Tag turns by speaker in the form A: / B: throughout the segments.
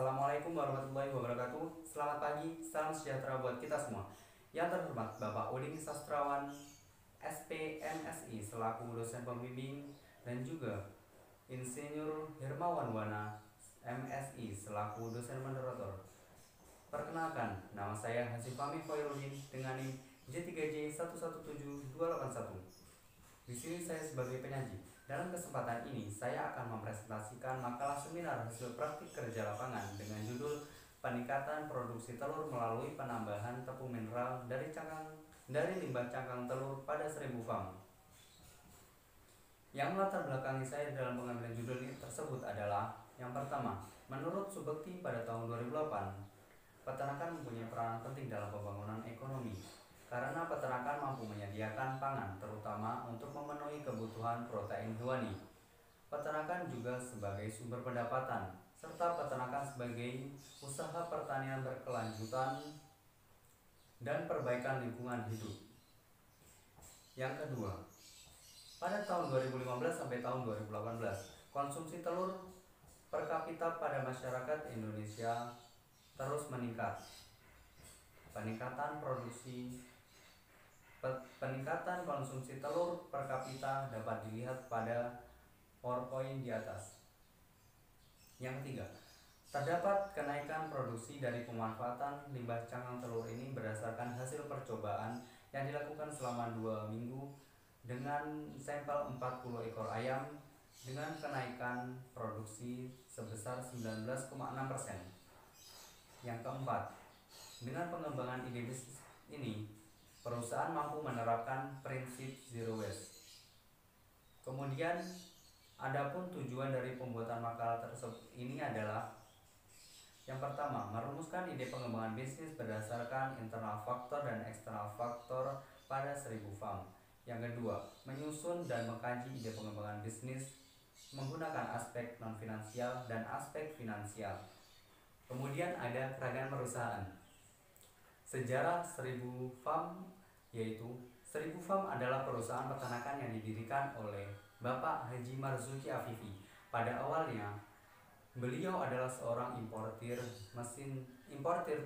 A: Assalamualaikum warahmatullahi wabarakatuh. Selamat pagi, salam sejahtera buat kita semua. Yang terhormat Bapak Udin Sastrawan, SPMSI selaku dosen pembimbing, dan juga Insinyur Hermawan Wana, MSI selaku dosen moderator. Perkenalkan, nama saya Hasif Fahmi Khairuddin dengan NIM J3J117281. Di sini saya sebagai penyaji. Dalam kesempatan ini, saya akan mempresentasikan makalah seminar hasil praktik kerja lapangan dengan judul Peningkatan Produksi Telur Melalui Penambahan Tepung Mineral dari limbah cangkang telur pada 1000 farm. Yang melatar belakangi saya dalam pengambilan judul ini tersebut adalah yang pertama, menurut Subekti pada tahun 2008, peternakan mempunyai peranan penting dalam pembangunan ekonomi karena peternakan mampu menyediakan pangan terutama untuk memenuhi kebutuhan protein hewani. Peternakan juga sebagai sumber pendapatan, serta peternakan sebagai usaha pertanian berkelanjutan dan perbaikan lingkungan hidup. Yang kedua, pada tahun 2015 sampai tahun 2018, konsumsi telur per kapita pada masyarakat Indonesia terus meningkat. Peningkatan konsumsi telur per kapita dapat dilihat pada PowerPoint di atas. Yang ketiga, terdapat kenaikan produksi dari pemanfaatan limbah cangkang telur ini berdasarkan hasil percobaan yang dilakukan selama 2 minggu dengan sampel 40 ekor ayam dengan kenaikan produksi sebesar 19,6%. Yang keempat, dengan pengembangan ide bisnis ini, perusahaan mampu menerapkan prinsip zero waste. Kemudian, adapun tujuan dari pembuatan makalah tersebut ini adalah yang pertama, merumuskan ide pengembangan bisnis berdasarkan internal faktor dan eksternal faktor pada 1000 farm. Yang kedua, menyusun dan mengkaji ide pengembangan bisnis menggunakan aspek non-finansial dan aspek finansial. Kemudian ada keragaman perusahaan. Sejarah 1000 farm yaitu 1000 farm adalah perusahaan peternakan yang didirikan oleh Bapak Haji Marzuki Afifi. Pada awalnya, beliau adalah seorang importir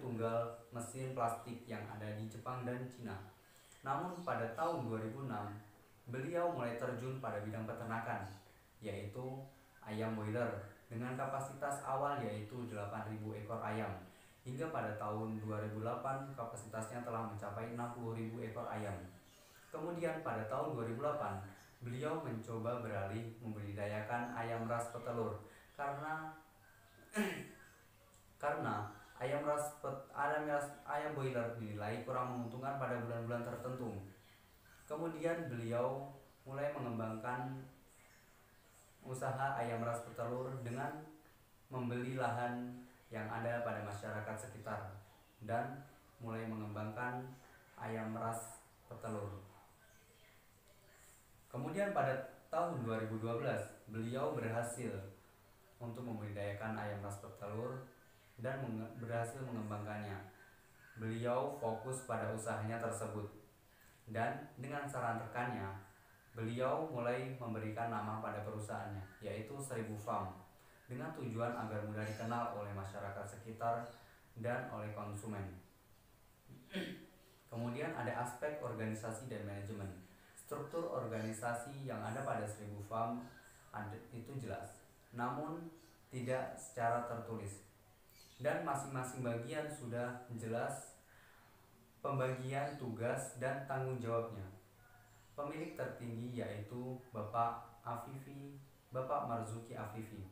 A: tunggal mesin plastik yang ada di Jepang dan Cina. Namun pada tahun 2006, beliau mulai terjun pada bidang peternakan, yaitu ayam boiler dengan kapasitas awal yaitu 8.000 ekor ayam. Hingga pada tahun 2008 kapasitasnya telah mencapai 60.000 ekor ayam. Kemudian pada tahun 2008 beliau mencoba beralih membudidayakan ayam ras petelur karena ayam boiler dinilai kurang menguntungkan pada bulan-bulan tertentu. Kemudian beliau mulai mengembangkan usaha ayam ras petelur dengan membeli lahan yang ada pada masyarakat sekitar dan mulai mengembangkan ayam ras petelur. Kemudian pada tahun 2012 beliau berhasil untuk membudidayakan ayam ras petelur dan berhasil mengembangkannya. Beliau fokus pada usahanya tersebut dan dengan saran rekannya beliau mulai memberikan nama pada perusahaannya yaitu 1000 Farm dengan tujuan agar mudah dikenal oleh masyarakat sekitar dan oleh konsumen. Kemudian ada aspek organisasi dan manajemen. Struktur organisasi yang ada pada 1000 Farm itu jelas, namun tidak secara tertulis. Dan masing-masing bagian sudah jelas pembagian tugas dan tanggung jawabnya. Pemilik tertinggi yaitu Bapak Marzuki Afifi.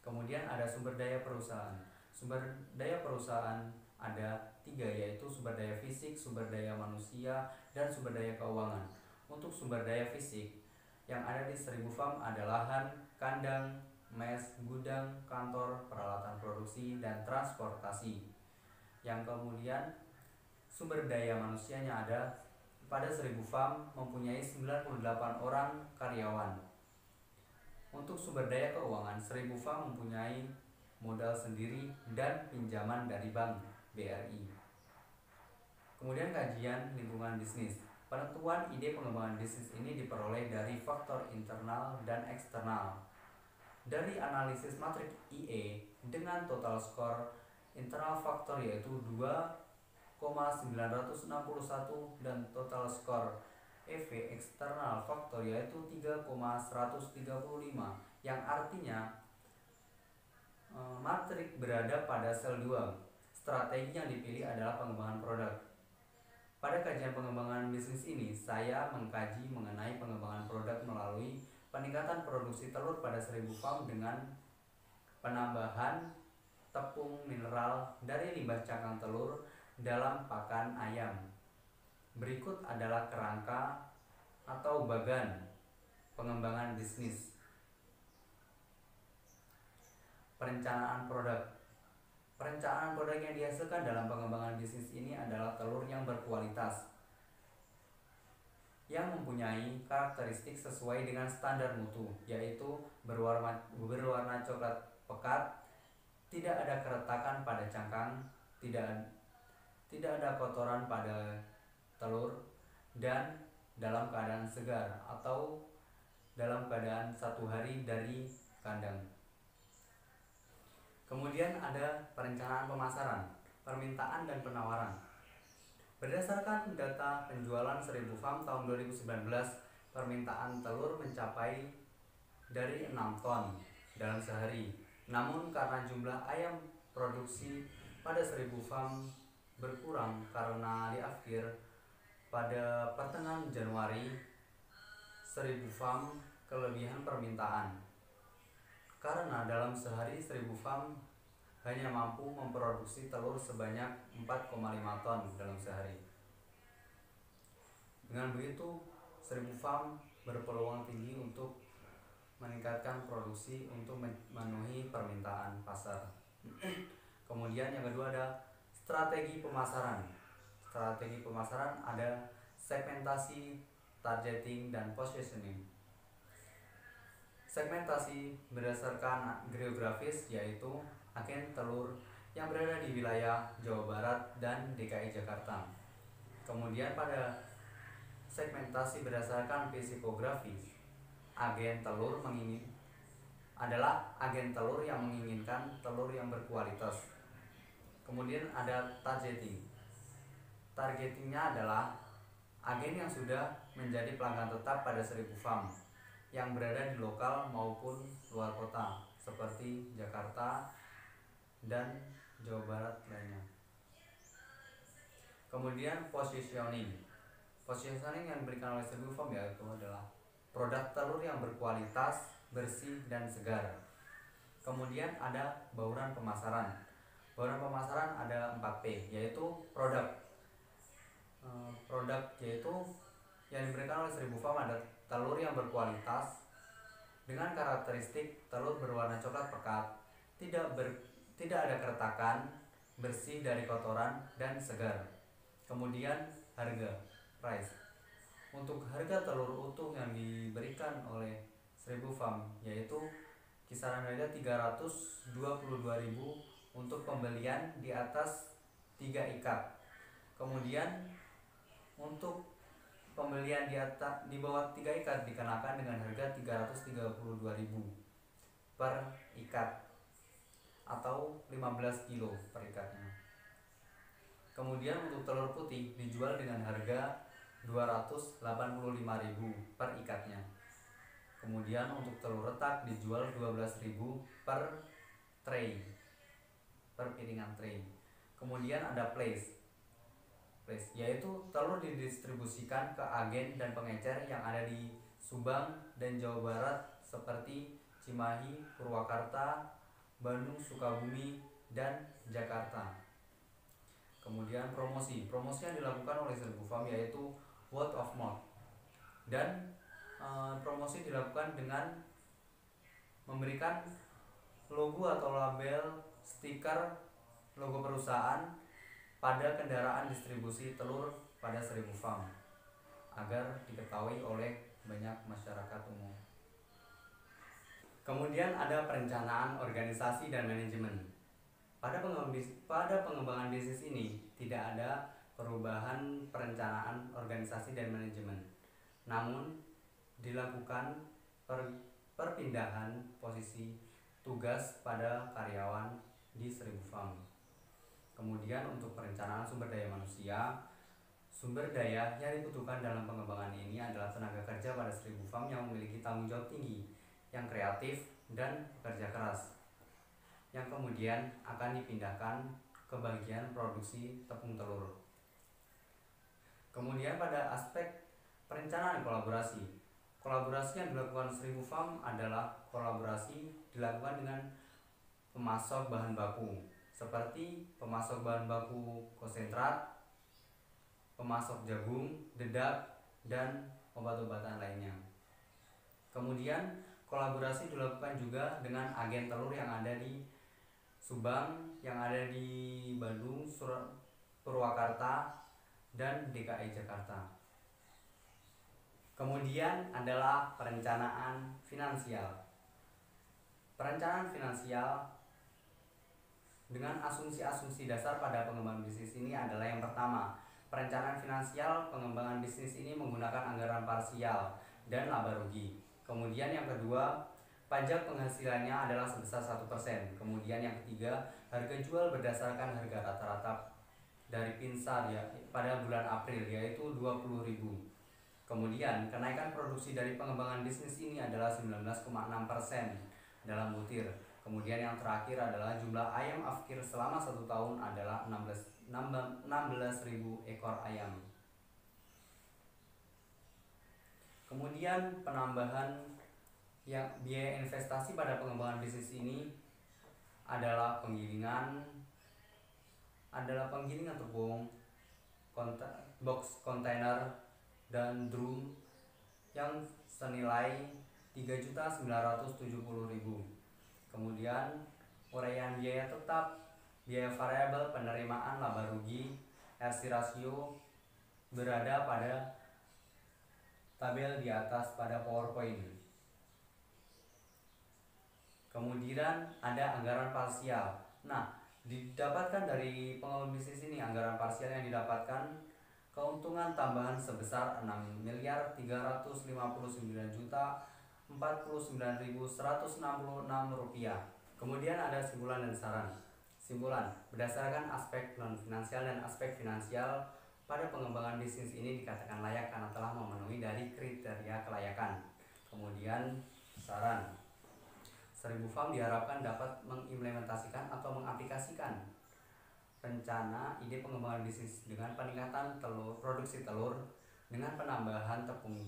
A: Kemudian ada sumber daya perusahaan. Sumber daya perusahaan ada 3 yaitu sumber daya fisik, sumber daya manusia, dan sumber daya keuangan. Untuk sumber daya fisik yang ada di 1000 Farm ada lahan, kandang, mes, gudang, kantor, peralatan produksi, dan transportasi. Yang kemudian sumber daya manusianya ada pada 1000 Farm mempunyai 98 orang karyawan. Untuk sumber daya keuangan, 1000 Farm mempunyai modal sendiri dan pinjaman dari Bank BRI. Kemudian kajian lingkungan bisnis. Penentuan ide pengembangan bisnis ini diperoleh dari faktor internal dan eksternal. Dari analisis matrik IE dengan total skor internal factor yaitu 2,961 dan total skor EV external factor yaitu 3,135, yang artinya matrik berada pada sel 2. Strategi yang dipilih adalah pengembangan produk. Pada kajian pengembangan bisnis ini, saya mengkaji mengenai pengembangan produk melalui peningkatan produksi telur pada 1000 farm dengan penambahan tepung mineral dari limbah cangkang telur dalam pakan ayam. Berikut adalah kerangka atau bagan pengembangan bisnis. Perencanaan produk. Perencanaan produk yang dihasilkan dalam pengembangan bisnis ini adalah telur yang berkualitas, yang mempunyai karakteristik sesuai dengan standar mutu, yaitu berwarna coklat pekat, tidak ada keretakan pada cangkang, tidak ada kotoran pada telur, dan dalam keadaan segar atau dalam keadaan 1 hari dari kandang. Kemudian ada perencanaan pemasaran, permintaan dan penawaran. Berdasarkan data penjualan 1000 farm tahun 2019, permintaan telur mencapai dari 6 ton dalam sehari. Namun karena jumlah ayam produksi pada 1000 farm berkurang karena di akhir pada pertengahan Januari, 1000 farm kelebihan permintaan. Karena dalam sehari 1000 farm hanya mampu memproduksi telur sebanyak 4,5 ton dalam sehari. Dengan begitu, 1000 farm berpeluang tinggi untuk meningkatkan produksi untuk memenuhi permintaan pasar. Kemudian yang kedua ada strategi pemasaran. Strategi pemasaran ada segmentasi, targeting, dan positioning. Segmentasi berdasarkan geografis, yaitu agen telur yang berada di wilayah Jawa Barat dan DKI Jakarta. Kemudian pada segmentasi berdasarkan psikografis, agen telur adalah agen telur yang menginginkan telur yang berkualitas. Kemudian ada targeting. Targetingnya adalah agen yang sudah menjadi pelanggan tetap pada 1000 farm yang berada di lokal maupun luar kota seperti Jakarta dan Jawa Barat lainnya. Kemudian positioning. Positioning yang diberikan oleh 1000 farm yaitu adalah produk telur yang berkualitas, bersih, dan segar. Kemudian ada bauran pemasaran. Bauran pemasaran ada 4P, yaitu produk. Produk yaitu yang diberikan oleh 1000 farm ada telur yang berkualitas dengan karakteristik telur berwarna coklat pekat, tidak ada keretakan, bersih dari kotoran, dan segar. Kemudian harga, price. Untuk harga telur utuh yang diberikan oleh 1000 farm yaitu kisaran harga 322.000 untuk pembelian di atas 3 ikat. Kemudian untuk pembelian di bawah 3 ikat dikenakan dengan harga 332.000 per ikat atau 15 kilo per ikatnya. Kemudian untuk telur putih dijual dengan harga 285.000 per ikatnya. Kemudian untuk telur retak dijual 12.000 per tray, per piringan tray. Kemudian ada place, yaitu telur didistribusikan ke agen dan pengecer yang ada di Subang dan Jawa Barat seperti Cimahi, Purwakarta, Bandung, Sukabumi, dan Jakarta. Kemudian promosi yang dilakukan oleh 1000 farm yaitu word of mouth, dan promosi dilakukan dengan memberikan logo atau label stiker logo perusahaan pada kendaraan distribusi telur pada 1000 farm agar diketahui oleh banyak masyarakat umum. Kemudian ada perencanaan organisasi dan manajemen. Pada pengembangan bisnis ini tidak ada perubahan perencanaan organisasi dan manajemen, namun dilakukan perpindahan posisi tugas pada karyawan di 1000 farm. Kemudian untuk perencanaan sumber daya manusia, sumber daya yang dibutuhkan dalam pengembangan ini adalah tenaga kerja pada 1000 farm yang memiliki tanggung jawab tinggi, yang kreatif dan bekerja keras, yang kemudian akan dipindahkan ke bagian produksi tepung telur. Kemudian pada aspek perencanaan kolaborasi yang dilakukan 1000 farm adalah kolaborasi dilakukan dengan pemasok bahan baku seperti pemasok bahan baku konsentrat, pemasok jagung, dedak, dan obat-obatan lainnya. Kemudian kolaborasi dilakukan juga dengan agen telur yang ada di Subang, yang ada di Bandung, Purwakarta, dan DKI Jakarta. Kemudian adalah perencanaan finansial. Perencanaan finansial dengan asumsi-asumsi dasar pada pengembangan bisnis ini adalah yang pertama, perencanaan finansial pengembangan bisnis ini menggunakan anggaran parsial dan laba rugi. Kemudian yang kedua, pajak penghasilannya adalah sebesar 1%. Kemudian yang ketiga, harga jual berdasarkan harga rata-rata dari Pinsar ya pada bulan April yaitu 20.000. Kemudian kenaikan produksi dari pengembangan bisnis ini adalah 19,6% dalam butir. Kemudian yang terakhir adalah jumlah ayam afkir selama 1 tahun adalah 16.000 ekor ayam. Kemudian penambahan yang biaya investasi pada pengembangan bisnis ini adalah penggilingan tepung, box kontainer, dan drum yang senilai 3.970.000. Kemudian uraian biaya tetap, biaya variabel, penerimaan, laba rugi, RC rasio berada pada tabel di atas pada PowerPoint. Kemudian ada anggaran parsial. Nah, didapatkan dari pengembangan bisnis ini anggaran parsial yang didapatkan keuntungan tambahan sebesar Rp6.359.049.166. Kemudian ada simpulan dan saran. Simpulan, berdasarkan aspek non finansial dan aspek finansial pada pengembangan bisnis ini dikatakan layak karena telah memenuhi dari kriteria kelayakan. Kemudian saran, 1000 farm diharapkan dapat mengimplementasikan atau mengaplikasikan rencana ide pengembangan bisnis dengan peningkatan produksi telur dengan penambahan tepung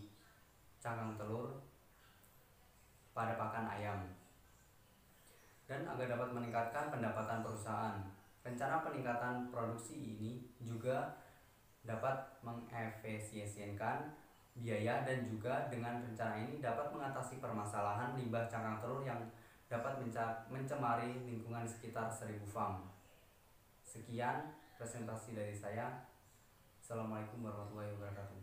A: cangkang telur pada pakan ayam, dan agar dapat meningkatkan pendapatan perusahaan. Rencana peningkatan produksi ini juga dapat mengefisiensikan biaya, dan juga dengan rencana ini dapat mengatasi permasalahan limbah cangkang telur yang dapat mencemari lingkungan sekitar 1000 farm. Sekian presentasi dari saya. Assalamualaikum warahmatullahi wabarakatuh.